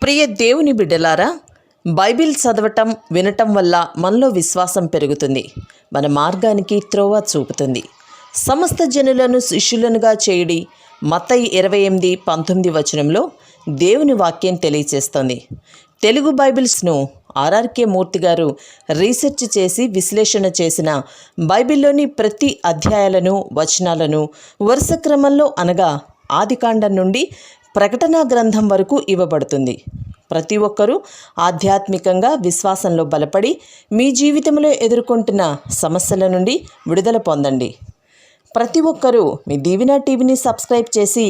ప్రియ దేవుని బిడ్డలారా, బైబిల్ చదవటం వినటం వల్ల మనలో విశ్వాసం పెరుగుతుంది. మన మార్గానికి త్రోవ చూపుతుంది. సమస్త జనులను శిష్యులనుగా చేయుడి మత్తయి 28:19 వచనంలో దేవుని వాక్యం తెలియచేస్తోంది. తెలుగు బైబిల్స్ను ఆర్ఆర్కే మూర్తి గారు రీసెర్చ్ చేసి విశ్లేషణ చేసిన బైబిల్లోని ప్రతి అధ్యాయాలను వచనాలను వరుస క్రమంలో అనగా ఆదికాండం నుండి ప్రకటనా గ్రంథం వరకు ఇవ్వబడుతుంది. ప్రతి ఒక్కరూ ఆధ్యాత్మికంగా విశ్వాసంలో బలపడి మీ జీవితంలో ఎదుర్కొంటున్న సమస్యల నుండి విడుదల పొందండి. ప్రతి ఒక్కరూ మీ దీవెన టీవీని సబ్స్క్రైబ్ చేసి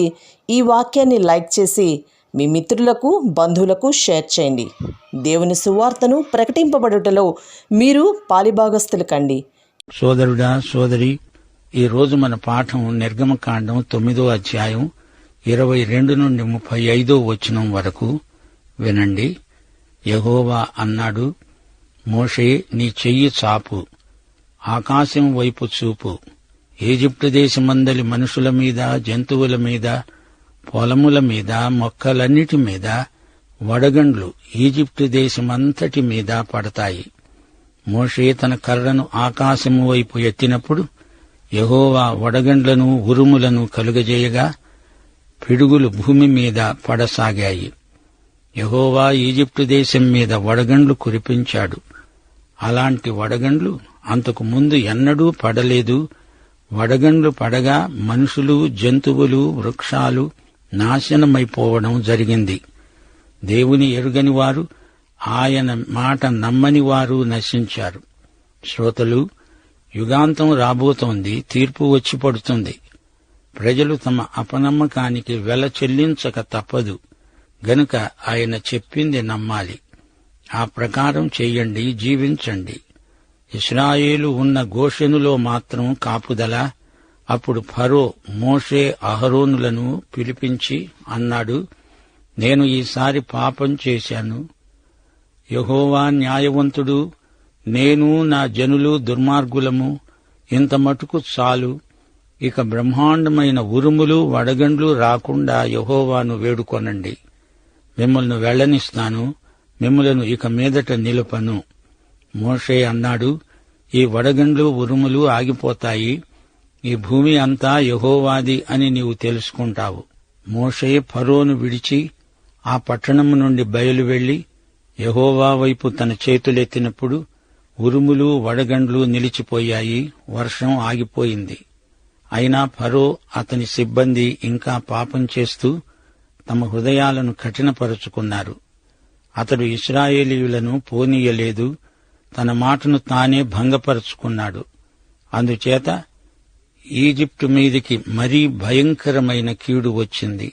ఈ వాక్యాన్ని లైక్ చేసి మీ మిత్రులకు బంధువులకు షేర్ చేయండి. దేవుని సువార్తను ప్రకటింపబడుటలో మీరు పాలిభాగస్తులు కండి. సోదరుడా, సోదరి, ఈరోజు మన పాఠం నిర్గమకాండం 9వ అధ్యాయం 22 నుండి 35వ వచనం వరకు వినండి. యెహోవా అన్నాడు, మోషే, నీ చెయ్యి చాపు, ఆకాశం వైపు చూపు. ఈజిప్టు దేశమందలి మనుషుల మీద, జంతువుల మీద, పొలముల మీద, మొక్కలన్నిటి మీద వడగండ్లు ఈజిప్టు దేశమంతటి మీద పడతాయి. మోషే తన కర్రను ఆకాశము వైపు ఎత్తినప్పుడు యెహోవా వడగండ్లను ఉరుములను కలుగజేయగా పిడుగులు భూమి మీద పడసాగాయి. యెహోవా ఈజిప్టు దేశం మీద వడగండ్లు కురిపించాడు. అలాంటి వడగండ్లు అంతకు ముందు ఎన్నడూ పడలేదు. వడగండ్లు పడగా మనుషులు, జంతువులు, వృక్షాలు నాశనమైపోవడం జరిగింది. దేవుని ఎరుగని వారు, ఆయన మాట నమ్మని వారు నశించారు. శ్రోతలు, యుగాంతం రాబోతోంది. తీర్పు వచ్చి పడుతుంది. ప్రజలు తమ అపనమ్మకానికి వెల చెల్లించక తప్పదు. గనుక ఆయన చెప్పింది నమ్మాలి. ఆ ప్రకారం చెయ్యండి, జీవించండి. ఇశ్రాయేలు ఉన్న గోషెనులో మాత్రం కాపుదల. అప్పుడు ఫరో మోషే అహరోనులను పిలిపించి అన్నాడు, నేను ఈసారి పాపం చేశాను. యెహోవా న్యాయవంతుడు, నేను నా జనులు దుర్మార్గులము. ఇంత మటుకు చాలు. ఇక బ్రహ్మాండమైన ఉరుములు, వడగండ్లు రాకుండా యెహోవాను వేడుకొనండి. మిమ్మల్ని వెళ్లనిస్తాను. మిమ్మలను ఇక మీదట నిలుపను. మోషే అన్నాడు, ఈ వడగండ్లు, ఉరుములు ఆగిపోతాయి. ఈ భూమి అంతా యెహోవాది అని నీవు తెలుసుకుంటావు. మోషే ఫరోను విడిచి ఆ పట్టణం నుండి బయలు వెళ్లి యెహోవా వైపు తన చేతులెత్తినప్పుడు ఉరుములు, వడగండ్లు నిలిచిపోయాయి. వర్షం ఆగిపోయింది. అయినా ఫరో, అతని సిబ్బంది ఇంకా పాపం చేస్తూ తమ హృదయాలను కఠినపరుచుకున్నారు. అతడు ఇశ్రాయేలీయులను పోనీయలేదు. తన మాటను తానే భంగపరుచుకున్నాడు. అందుచేత ఈజిప్టు మీదికి మరీ భయంకరమైన కీడు వచ్చింది.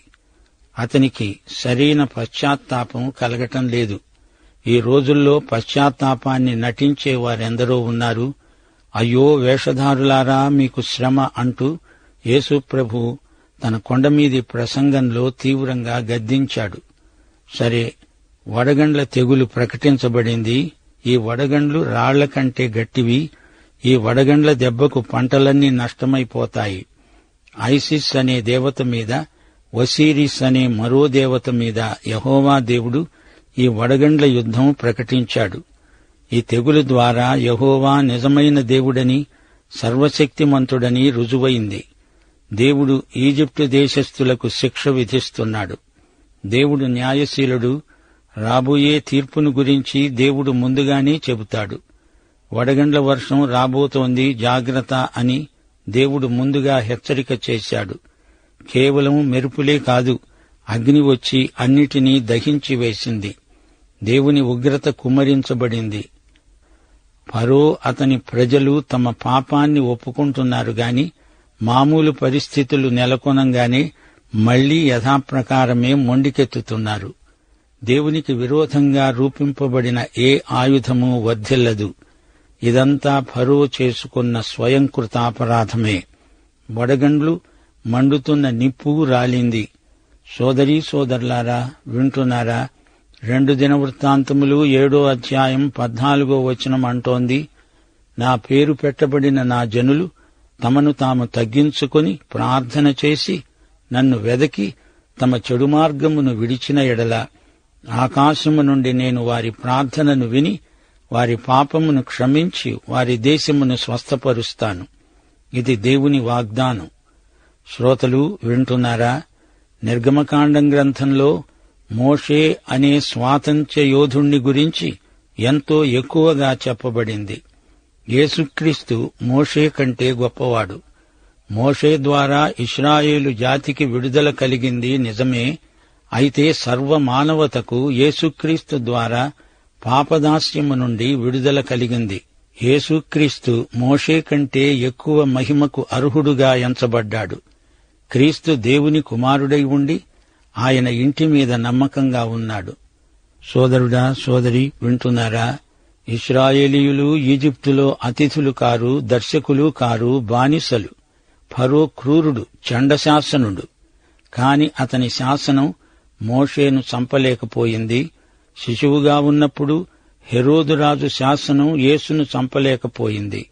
అతనికి సరైన పశ్చాత్తాపం కలగటం లేదు. ఈ రోజుల్లో పశ్చాత్తాపాన్ని నటించే వారెందరో ఉన్నారు. అయ్యో వేషధారులారా, మీకు శ్రమ అంటూ యేసు ప్రభు తన కొండమీది ప్రసంగంలో తీవ్రంగా గద్దించాడు. సరే, వడగండ్ల తెగులు ప్రకటించబడింది. ఈ వడగండ్లు రాళ్ల కంటే గట్టివి. ఈ వడగండ్ల దెబ్బకు పంటలన్నీ నష్టమైపోతాయి. ఐసిస్ అనే దేవత మీద, ఒసీరిస్ అనే మరో దేవత మీద యెహోవా దేవుడు ఈ వడగండ్ల యుద్ధం ప్రకటించాడు. ఈ తెగులు ద్వారా యెహోవా నిజమైన దేవుడని, సర్వశక్తిమంతుడని రుజువైంది. దేవుడు ఈజిప్టు దేశస్థులకు శిక్ష విధిస్తున్నాడు. దేవుడు న్యాయశీలుడు. రాబోయే తీర్పును గురించి దేవుడు ముందుగానే చెబుతాడు. వడగండ్ల వర్షం రాబోతోంది, జాగ్రత్త అని దేవుడు ముందుగా హెచ్చరిక చేశాడు. కేవలం మెరుపులే కాదు, అగ్ని వచ్చి అన్నిటినీ దహించి వేసింది. దేవుని ఉగ్రత కుమ్మరించబడింది. ఫరో, అతని ప్రజలు తమ పాపాన్ని ఒప్పుకుంటున్నారు గాని మామూలు పరిస్థితులు నెలకొనంగానే మళ్లీ యథాప్రకారమే మొండికెత్తుతున్నారు. దేవునికి విరోధంగా రూపింపబడిన ఏ ఆయుధమూ వర్ధిల్లదు. ఇదంతా ఫరో చేసుకున్న స్వయంకృతాపరాధమే. వడగండ్లు, మండుతున్న నిప్పు రాలింది. సోదరీ సోదరులారా, వింటున్నారా? 2 దినవృత్తాంతములు 7వ అధ్యాయం 14వ వచనం అంటోంది, నా పేరు పెట్టబడిన నా జనులు తమను తాము తగ్గించుకొని ప్రార్థన చేసి నన్ను వెదకి తమ చెడు మార్గమును విడిచిన ఎడల ఆకాశము నుండి నేను వారి ప్రార్థనను విని వారి పాపమును క్షమించి వారి దేశమును స్వస్థపరుస్తాను. ఇది దేవుని వాగ్దానం. శ్రోతలు వింటున్నారా? నిర్గమకాండం గ్రంథంలో మోషే అనే స్వాతంత్ర్య యోధుణ్ణి గురించి ఎంతో ఎక్కువగా చెప్పబడింది. యేసుక్రీస్తు మోషే కంటే గొప్పవాడు. మోషే ద్వారా ఇశ్రాయేలు జాతికి విడుదల కలిగింది నిజమే. అయితే సర్వమానవతకు యేసుక్రీస్తు ద్వారా పాపదాస్యము నుండి విడుదల కలిగింది. యేసుక్రీస్తు మోషే కంటే ఎక్కువ మహిమకు అర్హుడుగా ఎంచబడ్డాడు. క్రీస్తు దేవుని కుమారుడై ఉండి ఆయన ఇంటి మీద నమ్మకంగా ఉన్నాడు. సోదరుడా, సోదరి వింటున్నారా? ఇశ్రాయేలీయులు ఈజిప్టులో అతిథులు కారు, దర్శకులు కారు, బానిసలు. ఫరో క్రూరుడు, చండశాసనుడు. కాని అతని శాసనం మోషేను చంపలేకపోయింది. శిశువుగా ఉన్నప్పుడు హెరోదురాజు శాసనం యేసును చంపలేకపోయింది.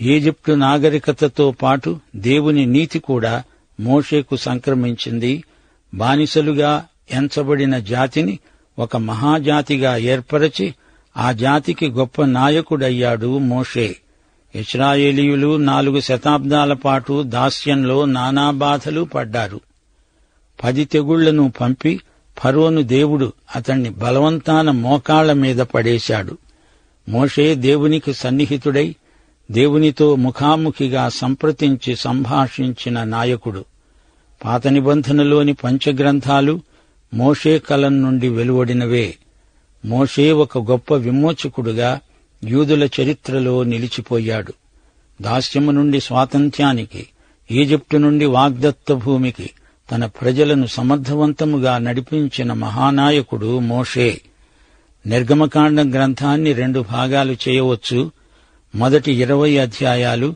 ఈజిప్టు నాగరికతతో పాటు దేవుని నీతి కూడా మోషేకు సంక్రమించింది. బానిసలుగా ఎంచబడిన జాతిని ఒక మహాజాతిగా ఏర్పరచి ఆ జాతికి గొప్ప నాయకుడయ్యాడు మోషే. ఇశ్రాయేలీయులు 4 శతాబ్దాల పాటు దాస్యంలో నానా బాధలు పడ్డారు. 10 తెగుళ్లను పంపి ఫరోను దేవుడు అతణ్ణి బలవంతాన మోకాళ్ల మీద పడేశాడు. మోషే దేవునికి సన్నిహితుడై దేవునితో ముఖాముఖిగా సంప్రదించి సంభాషించిన నాయకుడు. పాత నిబంధనలోని పంచగ్రంథాలు మోషే కలం నుండి వెలువడినవే. మోషే ఒక గొప్ప విమోచకుడుగా యూదుల చరిత్రలో నిలిచిపోయాడు. దాస్యము నుండి స్వాతంత్ర్యానికి, ఈజిప్టు నుండి వాగ్దత్త భూమికి తన ప్రజలను సమర్థవంతముగా నడిపించిన మహానాయకుడు మోషే. నిర్గమకాండం గ్రంథాన్ని 2 భాగాలు చేయవచ్చు. మొదటి 20 అధ్యాయాలు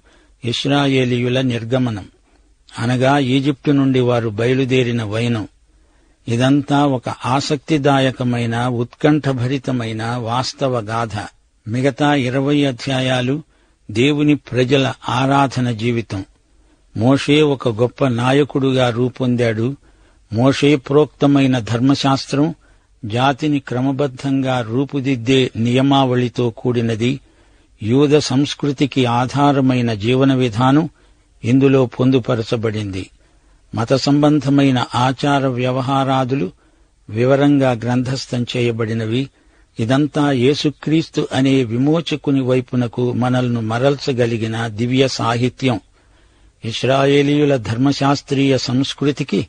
ఇశ్రాయేలీయుల నిర్గమనం, అనగా ఈజిప్టు నుండి వారు బయలుదేరిన వైనం. ఇదంతా ఒక ఆసక్తిదాయకమైన, ఉత్కంఠభరితమైన వాస్తవ గాథ. మిగతా 20 అధ్యాయాలు దేవుని ప్రజల ఆరాధన జీవితం. మోషే ఒక గొప్ప నాయకుడుగా రూపొందాడు. మోషే ప్రోక్తమైన ధర్మశాస్త్రం జాతిని క్రమబద్ధంగా రూపుదిద్దే నియమావళితో కూడినది. యూద సంస్కృతికి ఆధారమైన జీవన విధానం ఇందులో పొందుపరచబడింది. మత సంబంధమైన ఆచార వ్యవహారాదులు వివరంగా గ్రంథస్థం చేయబడినవి. ఇదంతా యేసుక్రీస్తు అనే విమోచకుని వైపునకు మనల్ని మరల్చగలిగిన దివ్య సాహిత్యం. ఇశ్రాయేలీయుల ధర్మశాస్త్రీయ సంస్కృతికి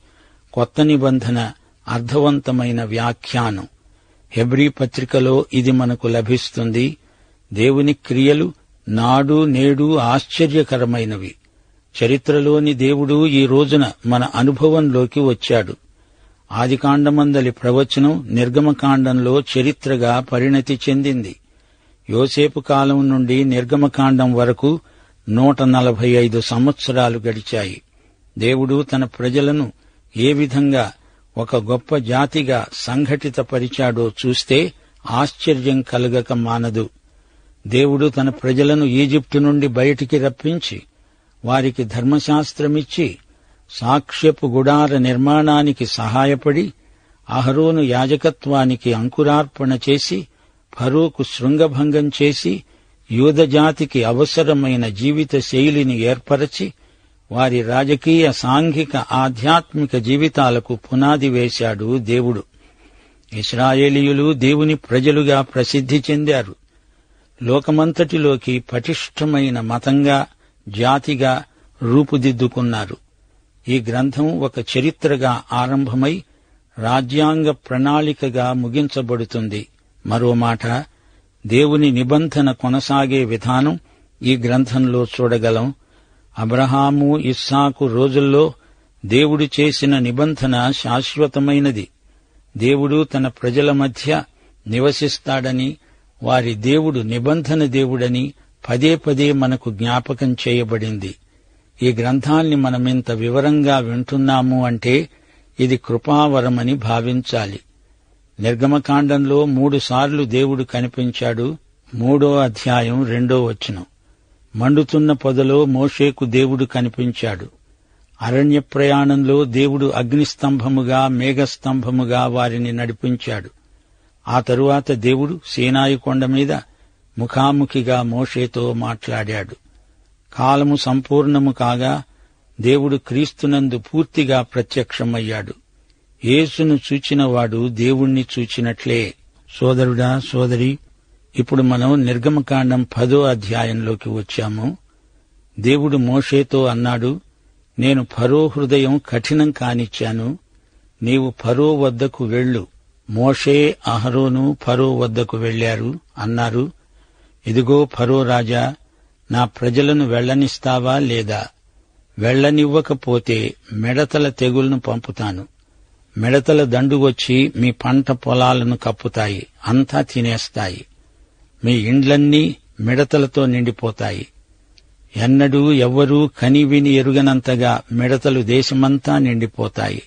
కొత్త నిబంధన అర్థవంతమైన వ్యాఖ్యానం. హెబ్రీ పత్రికలో ఇది మనకు లభిస్తుంది. దేవుని క్రియలు నాడు నేడు ఆశ్చర్యకరమైనవి. చరిత్రలోని దేవుడు ఈ రోజున మన అనుభవంలోకి వచ్చాడు. ఆదికాండమందలి ప్రవచనం నిర్గమకాండంలో చరిత్రగా పరిణతి చెందింది. యోసేపు కాలం నుండి నిర్గమకాండం వరకు 145 సంవత్సరాలు గడిచాయి. దేవుడు తన ప్రజలను ఏ విధంగా ఒక గొప్ప జాతిగా సంఘటితపరిచాడో చూస్తే ఆశ్చర్యం కలగక మానదు. దేవుడు తన ప్రజలను ఈజిప్టు నుండి బయటికి రప్పించి వారికి ధర్మశాస్త్రమిచ్చి సాక్ష్యపు గుడార నిర్మాణానికి సహాయపడి అహరోను యాజకత్వానికి అంకురార్పణ చేసి ఫరోకు శృంగభంగం చేసి యూదజాతికి అవసరమైన జీవిత శైలిని ఏర్పరచి వారి రాజకీయ, సాంఘిక, ఆధ్యాత్మిక జీవితాలకు పునాది వేశాడు దేవుడు. ఇశ్రాయేలీయులు దేవుని ప్రజలుగా ప్రసిద్ధి చెందారు. లోకమంతటిలోకి పటిష్టమైన మతంగా, జాతిగా రూపుదిద్దుకున్నారు. ఈ గ్రంథం ఒక చరిత్రగా ఆరంభమై రాజ్యాంగ ప్రణాళికగా ముగించబడుతుంది. మరో మాట, దేవుని నిబంధన కొనసాగే విధానం ఈ గ్రంథంలో చూడగలం. అబ్రహాము, ఇస్సాకు రోజుల్లో దేవుడు చేసిన నిబంధన శాశ్వతమైనది. దేవుడు తన ప్రజల మధ్య నివసిస్తాడని, వారి దేవుడు నిబంధన దేవుడని పదే పదే మనకు జ్ఞాపకం చేయబడింది. ఈ గ్రంథాన్ని మనమింత వివరంగా వింటున్నాము అంటే ఇది కృపావరమని భావించాలి. నిర్గమకాండంలో 3 సార్లు దేవుడు కనిపించాడు. 3వ అధ్యాయం 2వ వచనం. మండుతున్న పొదలో మోషేకు దేవుడు కనిపించాడు. అరణ్య ప్రయాణంలో దేవుడు అగ్నిస్తంభముగా, మేఘస్తంభముగా వారిని నడిపించాడు. ఆ తరువాత దేవుడు సీనాయి కొండ మీద ముఖాముఖిగా మోషేతో మాట్లాడాడు. కాలము సంపూర్ణము కాగా దేవుడు క్రీస్తునందు పూర్తిగా ప్రత్యక్షమయ్యాడు. యేసును చూచినవాడు దేవుణ్ణి చూచినట్లే. సోదరుడా, సోదరి, ఇప్పుడు మనం నిర్గమకాండం 10వ అధ్యాయంలోకి వచ్చాము. దేవుడు మోషేతో అన్నాడు, నేను ఫరో హృదయం కఠినం కానిచ్చాను, నీవు ఫరో వద్దకు వెళ్ళు. మోషే, అహరోను ఫరో వద్దకు వెళ్లారు. అన్నారు, ఇదిగో ఫరో రాజా, నా ప్రజలను వెళ్లనిస్తావా లేదా? వెళ్లనివ్వకపోతే మిడతల తెగుళ్లను పంపుతాను. మిడతల దండు వచ్చి మీ పంట పొలాలను కప్పుతాయి, అంతా తినేస్తాయి. మీ ఇండ్లన్నీ మిడతలతో నిండిపోతాయి. ఎన్నడూ ఎవ్వరూ కనివిని ఎరుగనంతగా మిడతలు దేశమంతా నిండిపోతాయి.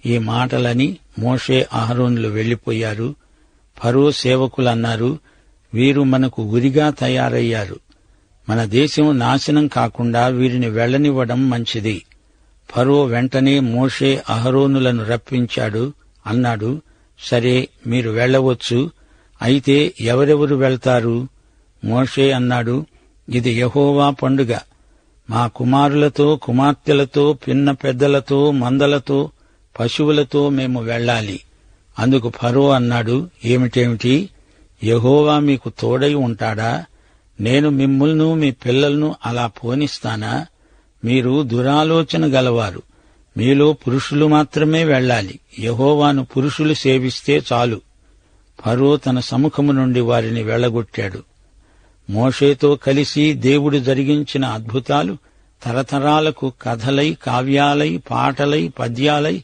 ఈ మాటలని మోషే, అహరోనులు వెళ్లిపోయారు. ఫరో సేవకులన్నారు, వీరు మనకు ఉరిగా తయారయ్యారు. మన దేశం నాశనం కాకుండా వీరిని వెళ్లనివ్వడం మంచిది. ఫరో వెంటనే మోషే, అహరోనులను రప్పించాడు. అన్నాడు, సరే, మీరు వెళ్లవచ్చు. అయితే ఎవరెవరు వెళ్తారు? మోషే అన్నాడు, ఇది యెహోవా పండుగ. మా కుమారులతో, కుమార్తెలతో, పిన్న పెద్దలతో, మందలతో, పశువులతో మేము వెళ్లాలి. అందుకు ఫరో అన్నాడు, ఏమిటేమిటి? యెహోవా మీకు తోడై ఉంటాడా? నేను మిమ్ములను మీ పిల్లలను అలా పోనిస్తానా? మీరు దురాలోచన గలవారు. మీలో పురుషులు మాత్రమే వెళ్లాలి. యెహోవాను పురుషులు సేవిస్తే చాలు. ఫరో తన సముఖము నుండి వారిని వెళ్లగొట్టాడు. మోషేతో కలిసి దేవుడు జరిగించిన అద్భుతాలు తరతరాలకు కథలై, కావ్యాలై, పాటలై, పద్యాలై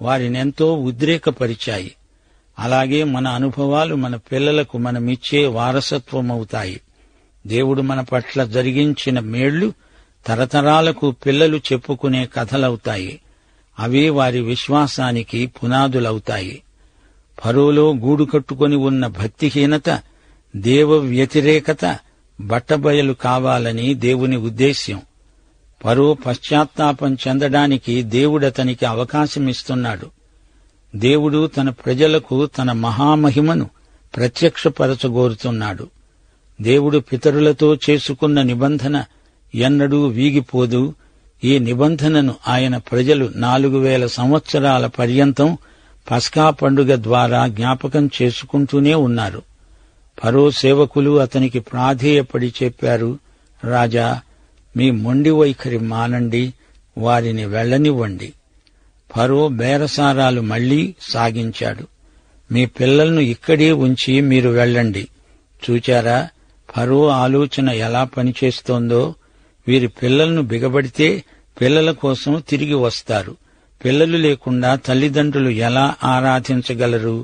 వారినెంతో ఉద్రేకపరిచాయి. అలాగే మన అనుభవాలు మన పిల్లలకు మనమిచ్చే వారసత్వమవుతాయి. దేవుడు మన పట్ల జరిగించిన మేళ్లు తరతరాలకు పిల్లలు చెప్పుకునే కథలవుతాయి. అవే వారి విశ్వాసానికి పునాదులవుతాయి. ఫరోలో గూడు కట్టుకొని ఉన్న భక్తిహీనత, దేవ వ్యతిరేకత బట్టబయలు కావాలని దేవుని ఉద్దేశ్యం. ఫరో పశ్చాత్తాపం చెందడానికి దేవుడతనికి అవకాశమిస్తున్నాడు. దేవుడు తన ప్రజలకు తన మహామహిమను ప్రత్యక్షపరచగోరుతున్నాడు. దేవుడు పితరులతో చేసుకున్న నిబంధన ఎన్నడూ వీగిపోదు. ఈ నిబంధనను ఆయన ప్రజలు 4000 సంవత్సరాల పర్యంతం పస్కా పండుగ ద్వారా జ్ఞాపకం చేసుకుంటూనే ఉన్నారు. ఫరో సేవకులు అతనికి ప్రాధేయపడి చెప్పారు, రాజా, మీ మొండి వైఖరి మానండి, వారిని వెళ్లనివ్వండి. ఫరో బేరసారాలు మళ్లీ సాగించాడు. మీ పిల్లలను ఇక్కడే ఉంచి మీరు వెళ్ళండి. చూచారా ఫరో ఆలోచన ఎలా పనిచేస్తోందో? వీరి పిల్లలను బిగబడితే పిల్లల కోసం తిరిగి వస్తారు. పిల్లలు లేకుండా తల్లిదండ్రులు ఎలా ఆరాధించగలరు?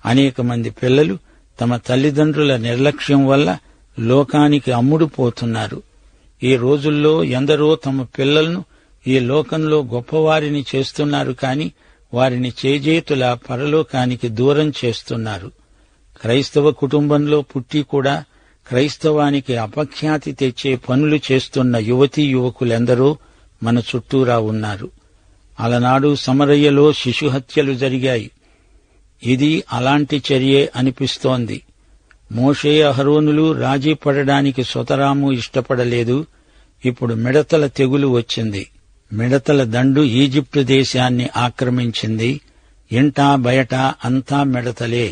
అనేక మంది పిల్లలు తమ తల్లిదండ్రుల నిర్లక్ష్యం వల్ల లోకానికి అమ్ముడుపోతున్నారు. ఈ రోజుల్లో ఎందరో తమ పిల్లలను ఈ లోకంలో గొప్పవారిని చేస్తున్నారు, కాని వారిని చేజేతులా పరలోకానికి దూరం చేస్తున్నారు. క్రైస్తవ కుటుంబంలో పుట్టి కూడా క్రైస్తవానికి అపఖ్యాతి తెచ్చే పనులు చేస్తున్న యువతీ యువకులెందరో మన చుట్టూరా ఉన్నారు. అలనాడు సమరయ్యలో శిశుహత్యలు జరిగాయి. ఇది అలాంటి చర్యే అనిపిస్తోంది. మోషే, అహరోనులు రాజీ పడడానికి సుతరాము ఇష్టపడలేదు. ఇప్పుడు మిడతల తెగులు వచ్చింది. మిడతల దండు ఈజిప్టు దేశాన్ని ఆక్రమించింది. ఇంటా బయట అంతా మిడతలే.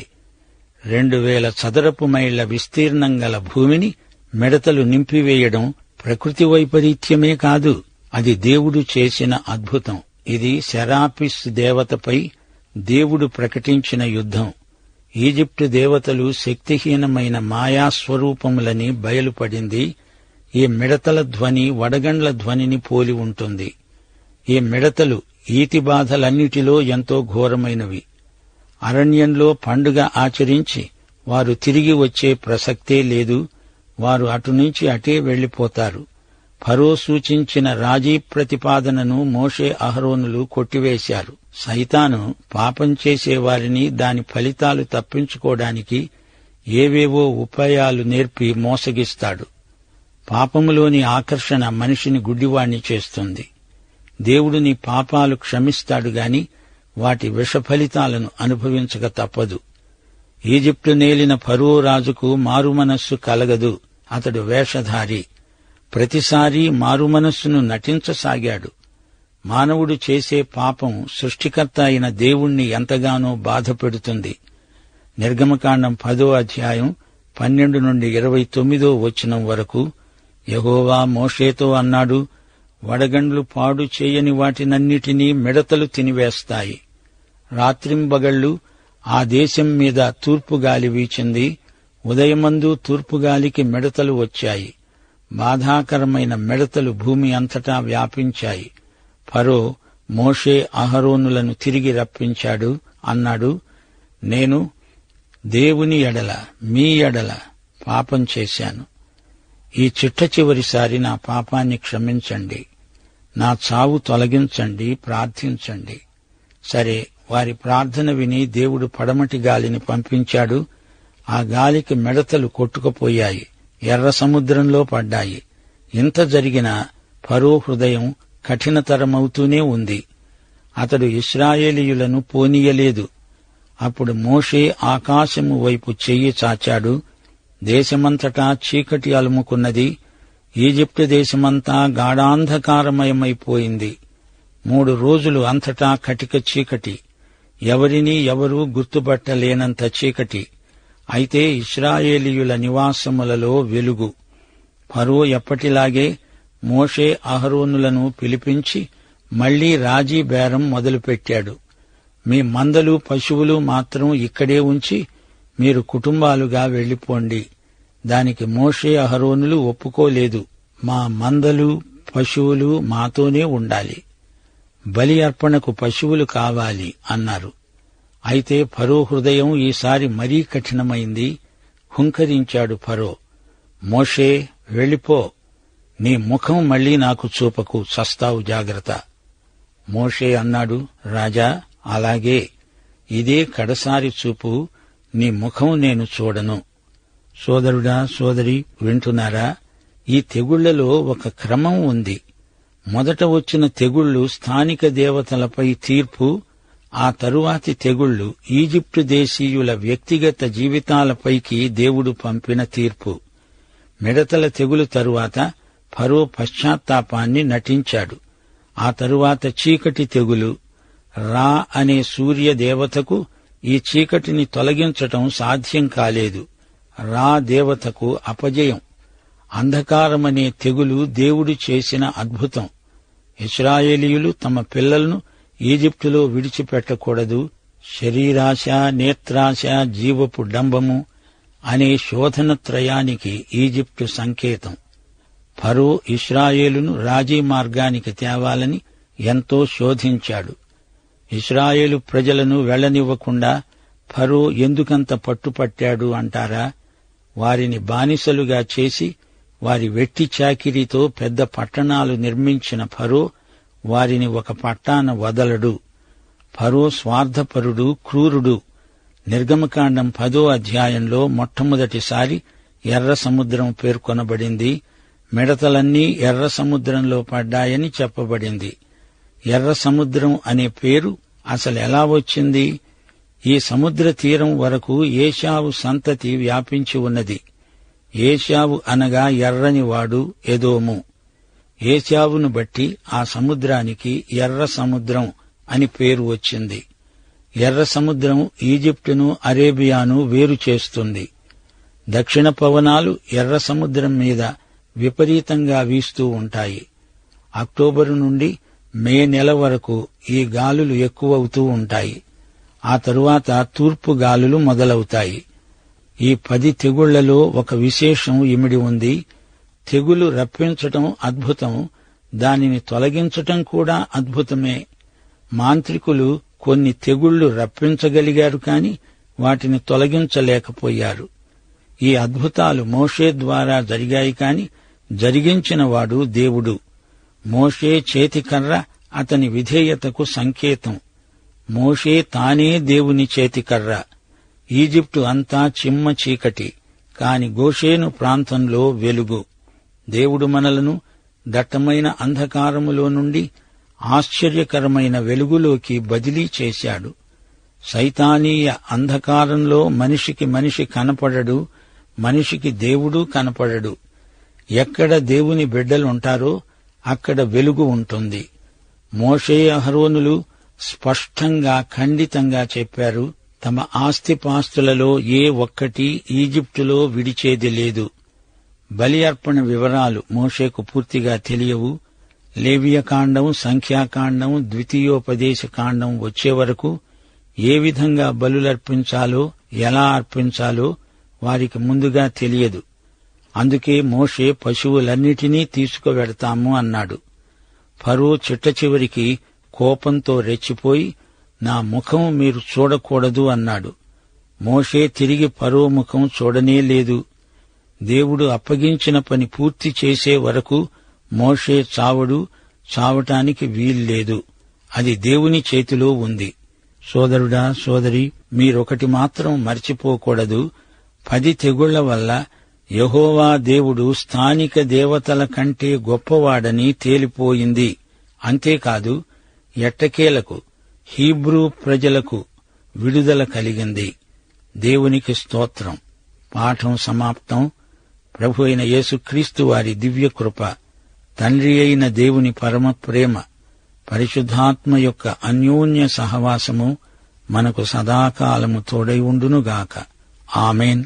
2000 చదరపు మైళ్ల విస్తీర్ణం గల భూమిని మిడతలు నింపివేయడం ప్రకృతి వైపరీత్యమే కాదు, అది దేవుడు చేసిన అద్భుతం. ఇది సెరాపిస్ దేవతపై దేవుడు ప్రకటించిన యుద్ధం. ఈజిప్టు దేవతలు శక్తిహీనమైన మాయాస్వరూపములని బయలుపడింది. ఈ మిడతల ధ్వని వడగండ్ల ధ్వనిని పోలి ఉంటుంది. ఈ మిడతలు ఈతిబాధలన్నిటిలో ఎంతో ఘోరమైనవి. అరణ్యంలో పండుగ ఆచరించి వారు తిరిగి వచ్చే ప్రసక్తే లేదు. వారు అటునుంచి అటే వెళ్లిపోతారు. ఫరో సూచించిన రాజీ ప్రతిపాదనను మోషే, అహరోనులు కొట్టివేశారు. సైతాను పాపం చేసేవారిని దాని ఫలితాలు తప్పించుకోవడానికి ఏవేవో ఉపాయాలు నేర్పి మోసగిస్తాడు. పాపములోని ఆకర్షణ మనిషిని గుడ్డివాణ్ణి చేస్తుంది. దేవుడు నీ పాపాలు క్షమిస్తాడు గాని వాటి విషఫలితాలను అనుభవించక తప్పదు. ఈజిప్టు నేలిన ఫరో రాజుకు మారుమనస్సు కలగదు. అతడు వేషధారి. ప్రతిసారీ మారుమనస్సును నటించసాగాడు. మానవుడు చేసే పాపం సృష్టికర్త అయిన దేవుణ్ణి ఎంతగానో బాధపెడుతుంది. నిర్గమకాండం 10వ అధ్యాయం 12 నుండి 29వ వచనం వరకు యెహోవా మోషేతో అన్నాడు, వడగండ్లు పాడు చేయని వాటినన్నిటినీ మిడతలు తినివేస్తాయి. రాత్రింబగళ్లు ఆ దేశం మీద తూర్పుగాలి వీచింది. ఉదయమందు తూర్పుగాలికి మిడతలు వచ్చాయి. బాధాకరమైన మిడతలు భూమి అంతటా వ్యాపించాయి. ఫరో మోషే అహరోనులను తిరిగి రప్పించాడు. అన్నాడు, నేను దేవుని ఎడల మీ ఎడల పాపం చేశాను. ఈ చిట్టచివరిసారి నా పాపాన్ని క్షమించండి, నా చావు తొలగించండి, ప్రార్థించండి. సరే, వారి ప్రార్థన విని దేవుడు పడమటి గాలిని పంపించాడు. ఆ గాలికి మిడతలు కొట్టుకుపోయాయి, ఎర్ర సముద్రంలో పడ్డాయి. ఇంత జరిగినా ఫరో హృదయం కఠినతరమవుతూనే ఉంది. అతడు ఇశ్రాయేలీయులను పోనీయలేదు. అప్పుడు మోషే ఆకాశము వైపు చెయ్యి చాచాడు. దేశమంతటా చీకటి అలుముకున్నది. ఈజిప్టు దేశమంతా గాఢాంధకారమయమైపోయింది. 3 రోజులు అంతటా కటిక చీకటి. ఎవరినీ ఎవరూ గుర్తుపట్టలేనంత చీకటి. అయితే ఇశ్రాయేలీయుల నివాసములలో వెలుగు. ఫరో ఎప్పటిలాగే మోషే అహరోనులను పిలిపించి మళ్లీ రాజీ బేరం మొదలుపెట్టాడు. మీ మందలు పశువులు మాత్రం ఇక్కడే ఉంచి మీరు కుటుంబాలుగా వెళ్లిపోండి. దానికి మోషే అహరోనులు ఒప్పుకోలేదు. మా మందలు పశువులు మాతోనే ఉండాలి, బలి అర్పణకు పశువులు కావాలి అన్నారు. అయితే ఫరో హృదయం ఈసారి మరీ కఠినమైంది. హుంకరించాడు ఫరో, మోషే వెళ్ళిపో, నీ ముఖం మళ్లీ నాకు చూపకు, చస్తావు, జాగ్రత్త. మోషే అన్నాడు, రాజా, అలాగే, ఇదే కడసారి చూపు, నీ ముఖం నేను చూడను. సోదరుడా, సోదరి, వింటున్నారా? ఈ తెగుళ్లలో ఒక క్రమం ఉంది. మొదట వచ్చిన తెగుళ్లు స్థానిక దేవతలపై తీర్పు. ఆ తరువాతి తెగుళ్లు ఈజిప్టు దేశీయుల వ్యక్తిగత జీవితాలపైకి దేవుడు పంపిన తీర్పు. మిడతల తెగులు తరువాత ఫరో పశ్చాత్తాపాన్ని నటించాడు. ఆ తరువాత చీకటి తెగులు. రా అనే సూర్య దేవతకు ఈ చీకటిని తొలగించటం సాధ్యం కాలేదు. రా దేవతకు అపజయం. అంధకారమనే తెగులు దేవుడు చేసిన అద్భుతం. ఇశ్రాయేలీయులు తమ పిల్లలను ఈజిప్టులో విడిచిపెట్టకూడదు. శరీరాశ, నేత్రాశ, జీవపు డంబము అనే శోధనత్రయానికి ఈజిప్టు సంకేతం. ఫరో ఇశ్రాయేలును రాజీ మార్గానికి తేవాలని ఎంతో శోధించాడు. ఇశ్రాయేలు ప్రజలను వెళ్లనివ్వకుండా ఫరో ఎందుకంత పట్టుపట్టాడు అంటారా? వారిని బానిసలుగా చేసి వారి వెట్టి చాకిరీతో పెద్ద పట్టణాలు నిర్మించిన ఫరో వారిని ఒక పట్టాన వదలడు. ఫరో స్వార్థపరుడు, క్రూరుడు. నిర్గమకాండం 10వ అధ్యాయంలో మొట్టమొదటిసారి ఎర్ర సముద్రం పేర్కొనబడింది. మిడతలన్నీ ఎర్ర సముద్రంలో పడ్డాయని చెప్పబడింది. ఎర్ర సముద్రం అనే పేరు అసలెలా వచ్చింది? ఈ సముద్ర తీరం వరకు ఏశావు సంతతి వ్యాపించి ఉన్నది. ఏశావు అనగా ఎర్రనివాడు, ఎదోము. ఏశావును బట్టి ఆ సముద్రానికి ఎర్ర సముద్రం అని పేరు వచ్చింది. ఎర్ర సముద్రం ఈజిప్టును, అరేబియాను వేరు చేస్తుంది. దక్షిణ పవనాలు ఎర్ర సముద్రం మీద విపరీతంగా వీస్తూ ఉంటాయి. అక్టోబరు నుండి మే నెల వరకు ఈ గాలులు ఎక్కువవుతూ ఉంటాయి. ఆ తరువాత తూర్పు గాలులు మొదలవుతాయి. ఈ 10 తెగుళ్లలో ఒక విశేషం ఇమిడి ఉంది. తెగులు రప్పించటం అద్భుతం, దానిని తొలగించటం కూడా అద్భుతమే. మాంత్రికులు కొన్ని తెగుళ్లు రప్పించగలిగారు కాని వాటిని తొలగించలేకపోయారు. ఈ అద్భుతాలు మోషే ద్వారా జరిగాయి కాని జరిగించినవాడు దేవుడు. మోషే చేతికర్ర అతని విధేయతకు సంకేతం. మోషే తానే దేవుని చేతికర్ర. ఈజిప్టు అంతా చిమ్మ చీకటి, కాని గోషేను ప్రాంతంలో వెలుగు. దేవుడు మనలను దట్టమైన అంధకారములో నుండి ఆశ్చర్యకరమైన వెలుగులోకి బదిలీ చేశాడు. సైతానీయ అంధకారంలో మనిషికి మనిషి కనపడడు, మనిషికి దేవుడు కనపడడు. ఎక్కడ దేవుని బిడ్డలుంటారో అక్కడ వెలుగు ఉంటుంది. మోషే అహరోనులు స్పష్టంగా ఖండితంగా చెప్పారు, తమ ఆస్తిపాస్తులలో ఏ ఒక్కటి ఈజిప్టులో విడిచేది లేదు. బలి అర్పణ వివరాలు మోషేకు పూర్తిగా తెలియవు. లేవియకాండం, సంఖ్యాకాండం, ద్వితీయోపదేశకాండం వచ్చే వరకు ఏ విధంగా బలులర్పించాలో, ఎలా అర్పించాలో వారికి ముందుగా తెలియదు. అందుకే మోషే పశువులన్నిటినీ తీసుకువెడతాము అన్నాడు. ఫరో చిట్టచివరికి కోపంతో రెచ్చిపోయి, నా ముఖం మీరు చూడకూడదు అన్నాడు. మోషే తిరిగి ఫరో ముఖం చూడనే లేదు. దేవుడు అప్పగించిన పని పూర్తి చేసే వరకు మోషే చావడు, చావటానికి వీల్లేదు. అది దేవుని చేతిలో ఉంది. సోదరుడా, సోదరి, మీరొకటి మాత్రం మర్చిపోకూడదు. 10 తెగుళ్ల వల్ల యెహోవా దేవుడు స్థానిక దేవతల కంటే గొప్పవాడని తేలిపోయింది. అంతేకాదు, ఎట్టకేలకు హీబ్రూ ప్రజలకు విడుదల కలిగింది. దేవునికి స్తోత్రం. పాఠం సమాప్తం. ప్రభు అయిన యేసుక్రీస్తు వారి దివ్యకృప, తండ్రి అయిన దేవుని పరమ ప్రేమ, పరిశుద్ధాత్మ యొక్క అన్యోన్య సహవాసము మనకు సదాకాలము తోడై ఉండునుగాక. ఆమేన్.